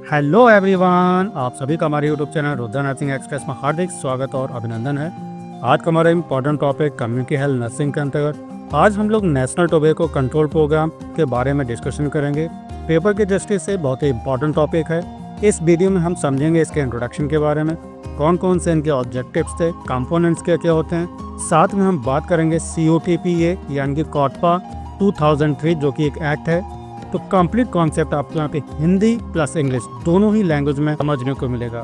Hello everyone, आप सभी का हमारे YouTube channel Rudra nursing express में हार्दिक स्वागत और अभिनंदन है। आज का हमारा important topic community health nursing के अंतर्गत आज हम लोग नेशनल टोबैको कंट्रोल प्रोग्राम के बारे में डिस्कशन करेंगे। पेपर की दृष्टि से बहुत ही इंपॉर्टेंट टॉपिक है। इस वीडियो में हम समझेंगे इसके इंट्रोडक्शन के बारे में, कौन कौन से इनके ऑब्जेक्टिव्स थे, कंपोनेंट्स क्या क्या होते हैं। साथ में हम बात करेंगे COTPA यानी कि कॉटपा 2003 जो कि एक एक्ट है। तो कंप्लीट कॉन्सेप्ट आपको यहाँ पे हिंदी प्लस इंग्लिश दोनों ही लैंग्वेज में समझने को मिलेगा।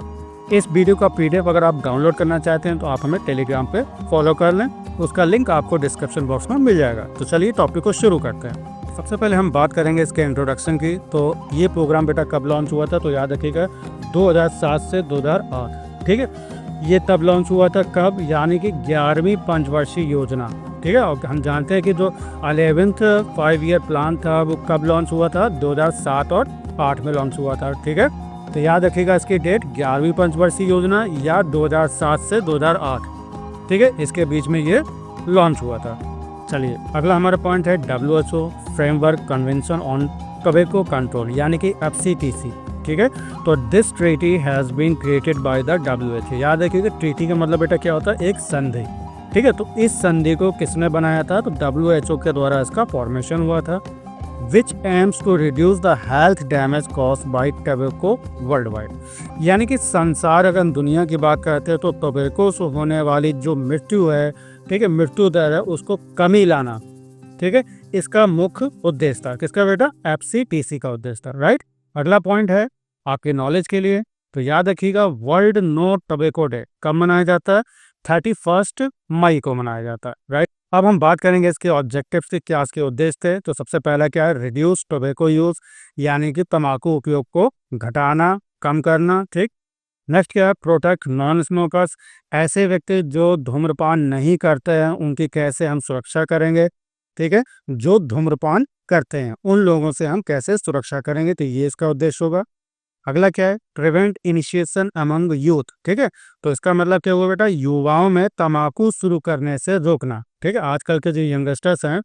इस वीडियो का PDF अगर आप डाउनलोड करना चाहते हैं तो आप हमें टेलीग्राम पे फॉलो कर लें, उसका लिंक आपको डिस्क्रिप्शन बॉक्स में मिल जाएगा। तो चलिए टॉपिक को शुरू करते हैं। सबसे पहले हम बात करेंगे इसके इंट्रोडक्शन की। तो ये प्रोग्राम बेटा कब लॉन्च हुआ था, तो याद रखिएगा 2007 से 2008। ठीक है, ये तब लॉन्च हुआ था कब, यानी कि 11वीं पंचवर्षीय योजना। ठीक है, और हम जानते हैं कि जो 11th 5 ईयर प्लान था वो कब लॉन्च हुआ था, 2007 और 8 में लॉन्च हुआ था। ठीक है, तो याद रखिएगा इसकी डेट 11वीं पंचवर्षीय योजना या 2007 से 2008। ठीक है, इसके बीच में ये लॉन्च हुआ था। चलिए अगला हमारा पॉइंट है WHO framework convention on tobacco control यानी कि FCTC। ठीक है, तो this treaty has been created by the WHO। याद रखिएगा ट्रीटी का मतलब बेटा क्या होता है, एक संधि। ठीक है, तो इस संधि को किसने बनाया था, तो WHO के द्वारा इसका फॉर्मेशन हुआ था। Which aims to reduce the health damage caused by tobacco world wide. यानी कि संसार अगर दुनिया की बात करते हैं तो टोबैको से होने वाली जो मृत्यु है, ठीक है, मृत्यु दर है, उसको कमी लाना। ठीक है, इसका मुख्य उद्देश्य था। किसका बेटा, FCTC का उद्देश्य था। राइट, अगला पॉइंट है आपके नॉलेज के लिए, तो याद रखिएगा वर्ल्ड नो टोबैको डे कब मनाया जाता है, 31 मई को मनाया जाता है। राइट, अब हम बात करेंगे इसके ऑब्जेक्टिव से, क्या इसके उद्देश्य थे। तो सबसे पहला क्या है, रिड्यूस टोबैको यूज यानी कि तंबाकू उपयोग को घटाना, कम करना। ठीक, नेक्स्ट क्या है, प्रोटेक्ट नॉन स्मोकर्स। ऐसे व्यक्ति जो धूम्रपान नहीं करते हैं उनकी कैसे हम सुरक्षा करेंगे। ठीक है, जो धूम्रपान करते हैं उन लोगों से हम कैसे सुरक्षा करेंगे, तो ये इसका उद्देश्य होगा। अगला क्या है, प्रिवेंट इनिशिएशन अमंग यूथ। ठीक है, तो इसका मतलब क्या हुआ बेटा, युवाओं में तंबाकू शुरू करने से रोकना। ठीक है, आजकल के जो यंगस्टर्स हैं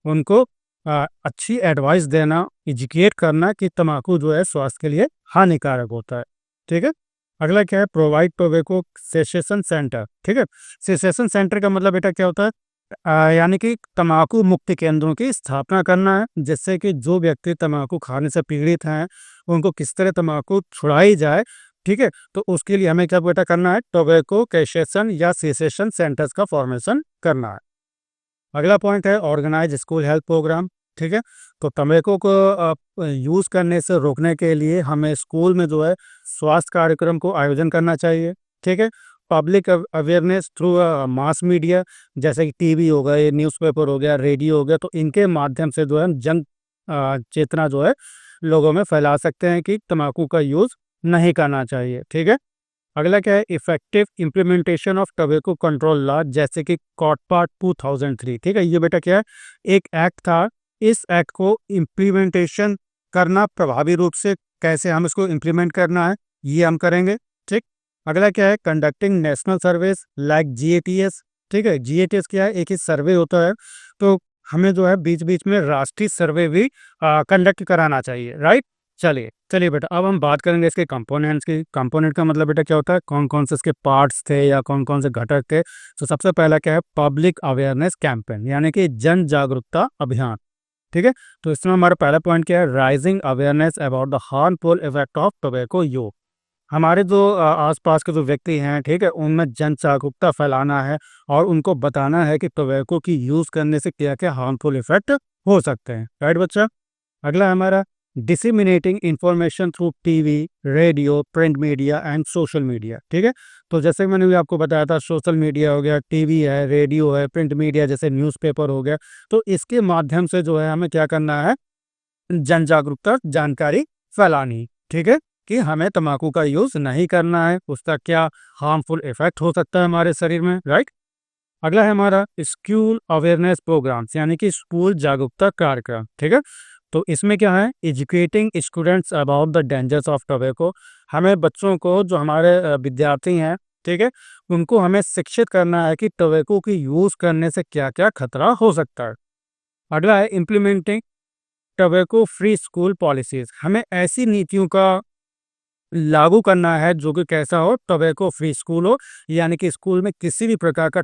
उनको अच्छी एडवाइस देना, एजुकेट करना कि तंबाकू जो है स्वास्थ्य के लिए हानिकारक होता है। ठीक है, अगला क्या है, प्रोवाइड टोबैको सेसेशन सेंटर। ठीक है, सेसेशन सेंटर का मतलब बेटा क्या होता है, यानी कि तंबाकू मुक्ति केंद्रों की स्थापना करना है, जिससे कि जो व्यक्ति तंबाकू खाने से पीड़ित हैं उनको किस तरह तंबाकू छुड़ाई जाए। ठीक है, तो उसके लिए हमें क्या बेटा करना है, टोबैको कैसेशन या सेसेशन सेंटर्स का फॉर्मेशन करना है। अगला पॉइंट है ऑर्गेनाइज स्कूल हेल्थ प्रोग्राम। ठीक है, तो तंबाकू को यूज करने से रोकने के लिए हमें स्कूल में जो है स्वास्थ्य कार्यक्रम को आयोजन करना चाहिए। ठीक है, public awareness through mass media, जैसे कि TV हो गया, न्यूज़पेपर हो गया, रेडियो हो गया, तो इनके माध्यम से जो है हम जन चेतना जो है लोगों में फैला सकते हैं कि तंबाकू का यूज नहीं करना चाहिए। ठीक है, अगला क्या है, effective implementation of tobacco control law, जैसे कि कॉटपा 2003। ठीक है, ये बेटा क्या है, एक एक्ट था। इस एक्ट को इम्प्लीमेंटेशन करना प्रभावी रूप से, कैसे हम इसको इम्प्लीमेंट करना है ये हम करेंगे। ठीक, अगला क्या है, conducting national surveys like GATS। ठीक है, GATS क्या है, एक ही सर्वे होता है, तो हमें जो है बीच बीच में राष्ट्रीय सर्वे भी कंडक्ट कराना चाहिए। राइट, चलिए चलिए बेटा अब हम बात करेंगे इसके कंपोनेंट्स की। कंपोनेंट का मतलब बेटा क्या होता है, कौन कौन से इसके पार्ट्स थे या कौन कौन से घटक थे। तो सबसे पहला क्या है, पब्लिक अवेयरनेस कैंपेन यानी कि जन जागरूकता अभियान। ठीक है, तो इसमें हमारा पहला पॉइंट क्या है, rising awareness about the harmful effect of tobacco use. हमारे जो आसपास के जो व्यक्ति हैं, ठीक है, उनमें जन जागरूकता फैलाना है और उनको बताना है कि टोबैको की यूज करने से क्या क्या हार्मफुल इफेक्ट हो सकते हैं। राइट बच्चा, अगला हमारा disseminating information through TV, radio, print media and social media. ठीक है, तो जैसे मैंने भी आपको बताया था, सोशल मीडिया हो गया, TV है, रेडियो है, प्रिंट मीडिया जैसे न्यूज़पेपर हो गया, तो इसके माध्यम से जो है हमें क्या करना है, जन जागरूकता जानकारी फैलानी। ठीक है, कि हमें तंबाकू का यूज नहीं करना है, उसका क्या हार्मफुल इफेक्ट हो सकता है हमारे शरीर में। राइट, अगला है हमारा स्कूल अवेयरनेस प्रोग्राम्स यानी कि स्कूल जागरूकता कार्यक्रम। ठीक है, तो इसमें क्या है, educating students about the dangers of tobacco. हमें बच्चों को, जो हमारे विद्यार्थी हैं, ठीक है, उनको हमें शिक्षित करना है कि टोबैको की यूज करने से क्या क्या खतरा हो सकता है। अगला है implementing tobacco free school policies. हमें ऐसी नीतियों का लागू करना है जो कि कैसा हो, टोबैको फ्री स्कूल हो, यानी कि स्कूल में किसी भी प्रकार का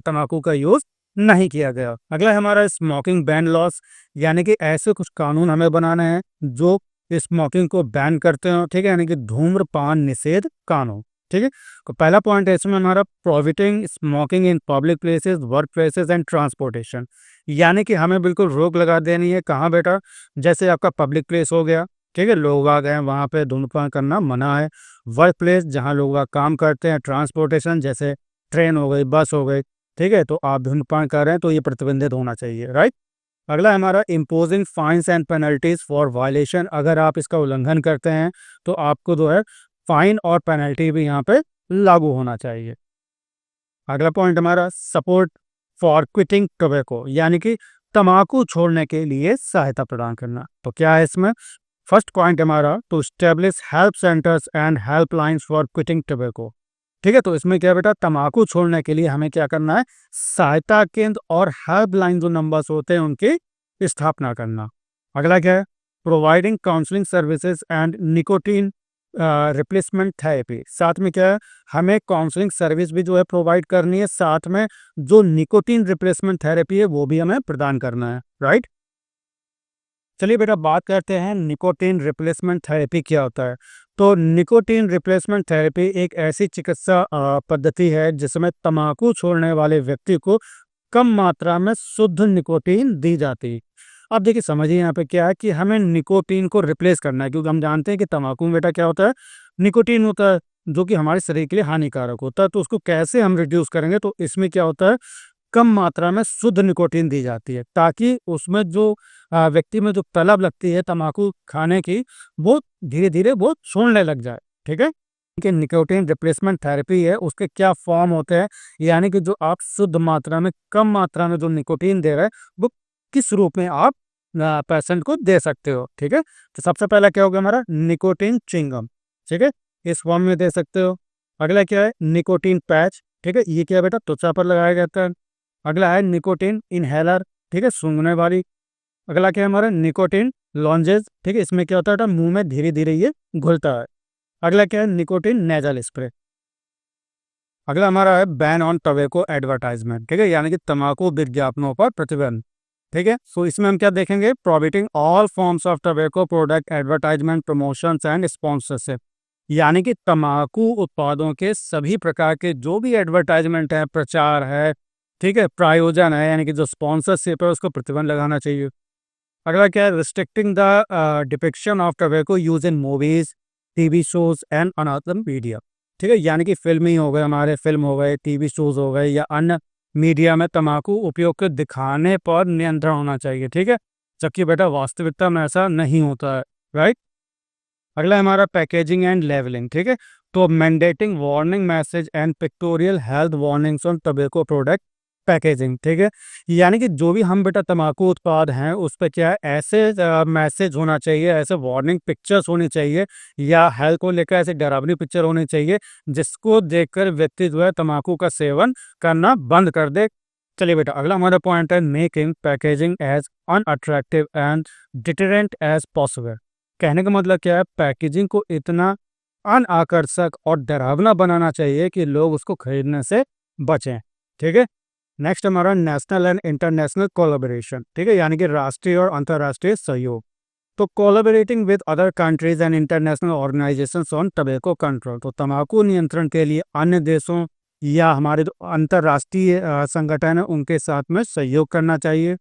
तंबाकू का यूज नहीं किया गया। अगला है हमारा स्मोकिंग बैन लॉस, यानी कि ऐसे कुछ कानून हमें बनाने हैं जो स्मोकिंग को बैन करते हो, ठीक है, यानी कि धूम्रपान निषेध कानून। ठीक है, तो पहला पॉइंट है इसमें हमारा prohibiting smoking in public places, work places and transportation, यानी कि हमें बिल्कुल रोक लगा देनी है। कहाँ बेटा, जैसे आपका पब्लिक प्लेस हो गया, ठीक है, लोग आ गए वहाँ पे धूम्रपान करना मना है। वर्क प्लेस जहाँ लोग काम करते हैं, ट्रांसपोर्टेशन जैसे ट्रेन हो गई, बस हो गई, ठीक है, तो आप धूम्रपान कर रहे हैं तो ये प्रतिबंधित होना चाहिए, राइट। अगला है हमारा imposing fines and penalties for violation, अगर आप इसका उल्लंघन करते हैं तो आपको जो है फाइन और पेनल्टी भी यहाँ पे लागू होना चाहिए। अगला पॉइंट हमारा सपोर्ट फॉर क्विटिंग टोबैको, यानी कि तंबाकू छोड़ने के लिए सहायता प्रदान करना। तो क्या है इसमें, फर्स्ट पॉइंट हमारा to establish help centres and helplines for quitting tobacco. ठीक है, तो इसमें क्या बेटा, तंबाकू छोड़ने के लिए हमें क्या करना है, सहायता केंद्र और हेल्पलाइन जो नंबर्स होते हैं उनकी स्थापना करना। अगला क्या है, providing counselling services and nicotine replacement therapy, साथ में क्या है, हमें काउंसलिंग सर्विस भी जो है प्रोवाइड करनी है, साथ में जो निकोटीन रिप्लेसमेंट थेरेपी है वो भी हमें प्रदान करना है, राइट। चलिए बेटा बात करते हैं निकोटीन रिप्लेसमेंट थेरेपी क्या होता है। तो निकोटीन रिप्लेसमेंट थेरेपी एक ऐसी चिकित्सा पद्धति है जिसमें तंबाकू छोड़ने वाले व्यक्ति को कम मात्रा में शुद्ध निकोटीन दी जाती है। अब देखिए समझिए यहाँ पे क्या है कि हमें निकोटीन को रिप्लेस करना है, क्योंकि हम जानते हैं कि तंबाकू में बेटा क्या होता है, निकोटीन होता है जो कि हमारे शरीर के लिए हानिकारक होता है। तो उसको कैसे हम रिड्यूस करेंगे, तो इसमें क्या होता है, कम मात्रा में शुद्ध निकोटीन दी जाती है ताकि उसमें जो व्यक्ति में जो तलब लगती है तंबाकू खाने की, वो धीरे धीरे वो छोड़ने लग जाए। ठीक है, कि निकोटीन रिप्लेसमेंट थेरेपी है उसके क्या फॉर्म होते हैं, यानी कि जो आप शुद्ध मात्रा में कम मात्रा में जो निकोटीन दे रहे हैं वो किस रूप में आप पेशेंट को दे सकते हो। ठीक है, तो सबसे पहला क्या होगा हमारा निकोटीन च्युइंगम, ठीक है, इस फॉर्म में दे सकते हो। अगला क्या है, निकोटीन पैच, ठीक है, ये क्या है बेटा, त्वचा पर लगाया जाता है। अगला है निकोटीन इनहेलर, ठीक है, सूंघने वाली। अगला क्या है हमारा निकोटीन लॉन्जेस, ठीक है, इसमें क्या होता है मुंह में धीरे धीरे ये घुलता है। अगला क्या है निकोटीन नेजल स्प्रे। अगला हमारा है बैन ऑन टोबैको एडवर्टाइजमेंट, ठीक है, यानी कि तंबाकू विज्ञापनों पर प्रतिबंध। ठीक है, सो इसमें हम क्या देखेंगे, prohibiting all forms of tobacco product advertisement promotions and sponsorship, यानी कि तंबाकू उत्पादों के सभी प्रकार के जो भी एडवर्टाइजमेंट है, प्रचार है, ठीक है, प्रायोजन है, यानी कि जो स्पॉन्सरशिप है उसको प्रतिबंध लगाना चाहिए। अगला क्या है, restricting the depiction of tobacco use in movies, TV shows and another media, ठीक है, यानी कि फिल्मी हो गए, हमारे फिल्म हो गए, टीवी शोज हो गए या अन्य मीडिया में तंबाकू उपयोग के दिखाने पर नियंत्रण होना चाहिए। ठीक है, जबकि बेटा वास्तविकता में ऐसा नहीं होता है, राइट। अगला हमारा पैकेजिंग एंड लेवलिंग, ठीक है, तो mandating warning message and pictorial health warnings on tobacco product packaging, ठीक है, यानी कि जो भी हम बेटा तंबाकू उत्पाद हैं उस पर क्या है, ऐसे मैसेज होना चाहिए, ऐसे वार्निंग पिक्चर्स होनी चाहिए या हेल्थ को लेकर ऐसे डरावनी पिक्चर होनी चाहिए जिसको देखकर व्यक्ति जो है तंबाकू का सेवन करना बंद कर दे। चलिए बेटा अगला हमारा पॉइंट है making packaging as unattractive and deterrent as possible. कहने का मतलब क्या है, पैकेजिंग को इतना अनाकर्षक और डरावना बनाना चाहिए कि लोग उसको खरीदने से बचें। ठीक है, नेक्स्ट हमारा नेशनल एंड इंटरनेशनल कोलैबोरेशन, ठीक है, यानी कि राष्ट्रीय और अंतर्राष्ट्रीय सहयोग। तो collaborating with other countries and international organisations on tobacco control, तो तंबाकू नियंत्रण के लिए अन्य देशों या हमारे जो अंतर्राष्ट्रीय संगठन है उनके साथ में सहयोग करना चाहिए।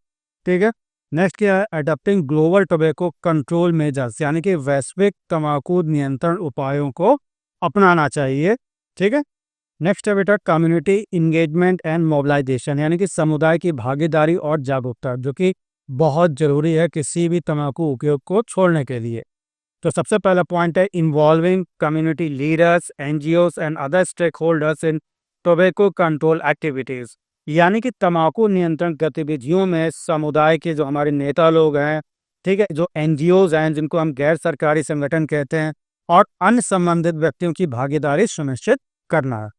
ठीक है, नेक्स्ट क्या है, adopting global tobacco control measures, यानी कि वैश्विक तंबाकू नियंत्रण उपायों को अपनाना चाहिए। ठीक है, नेक्स्ट है बेटा कम्युनिटी इंगेजमेंट एंड मोबिलाइजेशन, यानी कि समुदाय की भागीदारी और जागरूकता, जो कि बहुत जरूरी है किसी भी तंबाकू उपयोग को छोड़ने के लिए। तो सबसे पहला पॉइंट है involving community leaders, NGOs and other stake holders in tobacco control activities, यानी कि तंबाकू नियंत्रण गतिविधियों में समुदाय के जो हमारे नेता लोग हैं, ठीक है, जो एनजीओज हैं जिनको हम गैर सरकारी संगठन कहते हैं, और अन्य संबंधित व्यक्तियों की भागीदारी सुनिश्चित करना है।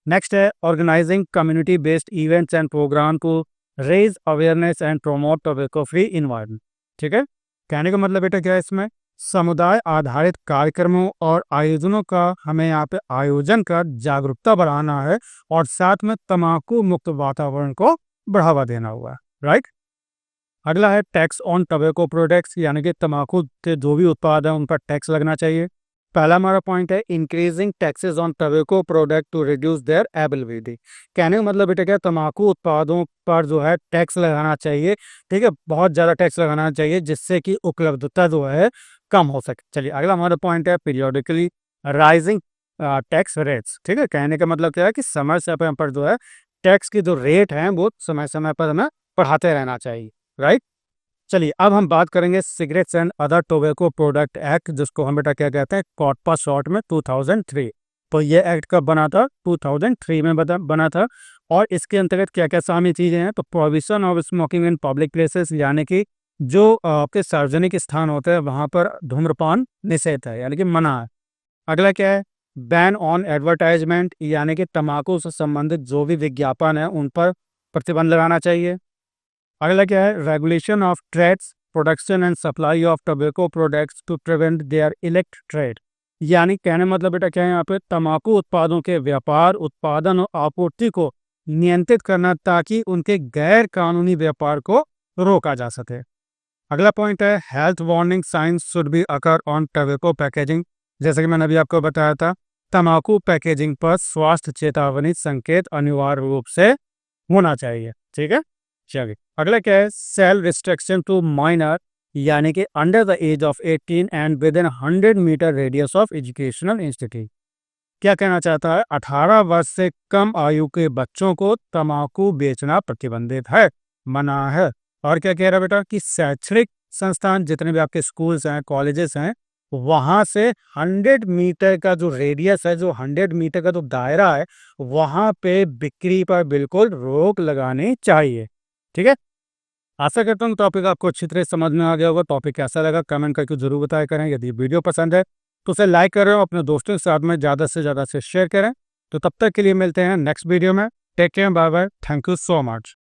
नेक्स्ट है organising community based events and programme to raise awareness and promote tobacco free environment. ठीक है, कहने का मतलब बेटा क्या है इसमें, समुदाय आधारित कार्यक्रमों और आयोजनों का हमें यहाँ पे आयोजन कर जागरूकता बढ़ाना है और साथ में तम्बाकू मुक्त वातावरण को बढ़ावा देना हुआ है, राइट। अगला है टैक्स ऑन टबैको प्रोडक्ट्स, यानी कि तम्बाकू के जो भी उत्पाद हैं उन पर टैक्स लगना चाहिए। पहला हमारा पॉइंट है increasing taxes on tobacco product to reduce their availability. कहने का मतलब बेटा क्या, तम्बाकू उत्पादों पर जो है टैक्स लगाना चाहिए, ठीक है, बहुत ज़्यादा टैक्स लगाना चाहिए जिससे कि उपलब्धता जो है कम हो सके। चलिए अगला हमारा पॉइंट है पीरियोडिकली राइजिंग टैक्स रेट्स, ठीक है। कहने का मतलब क्या है कि समय समय पर जो है टैक्स की जो रेट है वो समय समय पर हमें बढ़ाते रहना चाहिए, राइट। चलिए अब हम बात करेंगे cigarettes and other tobacco product act, जिसको हम बेटा क्या कहते हैं कॉटपा शॉर्ट में 2003। तो ये एक्ट कब बना था, 2003 में बना था। और इसके अंतर्गत क्या क्या शामिल चीज़ें हैं, तो prohibition of smoking in public places, यानी कि जो आपके सार्वजनिक स्थान होते हैं वहाँ पर धूम्रपान निषेध है, यानी कि मना है। अगला क्या है, बैन ऑन एडवर्टाइजमेंट, यानी कि तम्बाकू से संबंधित जो भी विज्ञापन है उन पर प्रतिबंध लगाना चाहिए। अगला क्या है, regulation of trades, production and supply of tobacco products to prevent their illicit trade, यानी कहने मतलब बेटा क्या है यहाँ पे तम्बाकू उत्पादों के व्यापार, उत्पादन और आपूर्ति को नियंत्रित करना ताकि उनके गैर कानूनी व्यापार को रोका जा सके। अगला पॉइंट है health warning science should be occur on tobacco packaging, जैसे कि मैंने अभी आपको बताया था तम्बाकू पैकेजिंग पर स्वास्थ्य चेतावनी संकेत अनिवार्य रूप से होना चाहिए, ठीक है। चलिए अगला क्या है, सेल रिस्ट्रिक्शन टू माइनर, यानी कि under the age of 18 and within 100 metre radius of educational institute. क्या कहना चाहता है, 18 वर्ष से कम आयु के बच्चों को तम्बाकू बेचना प्रतिबंधित है, मना है। और क्या कह रहा है बेटा कि शैक्षणिक संस्थान जितने भी आपके स्कूल्स हैं, कॉलेजेस हैं, वहां से 100 मीटर का जो रेडियस है, जो 100 मीटर का जो दायरा है, वहां पे बिक्री पर बिल्कुल रोक लगानी चाहिए, ठीक है। आशा करता हूँ टॉपिक आपको अच्छी तरह समझ में आ गया होगा। टॉपिक कैसा लगा कमेंट करके जरूर बताया करें। यदि वीडियो पसंद है तो उसे लाइक करें और अपने दोस्तों के साथ में ज़्यादा से ज़्यादा से शेयर करें। तो तब तक के लिए मिलते हैं नेक्स्ट वीडियो में। Take care, bye bye, thank you so much.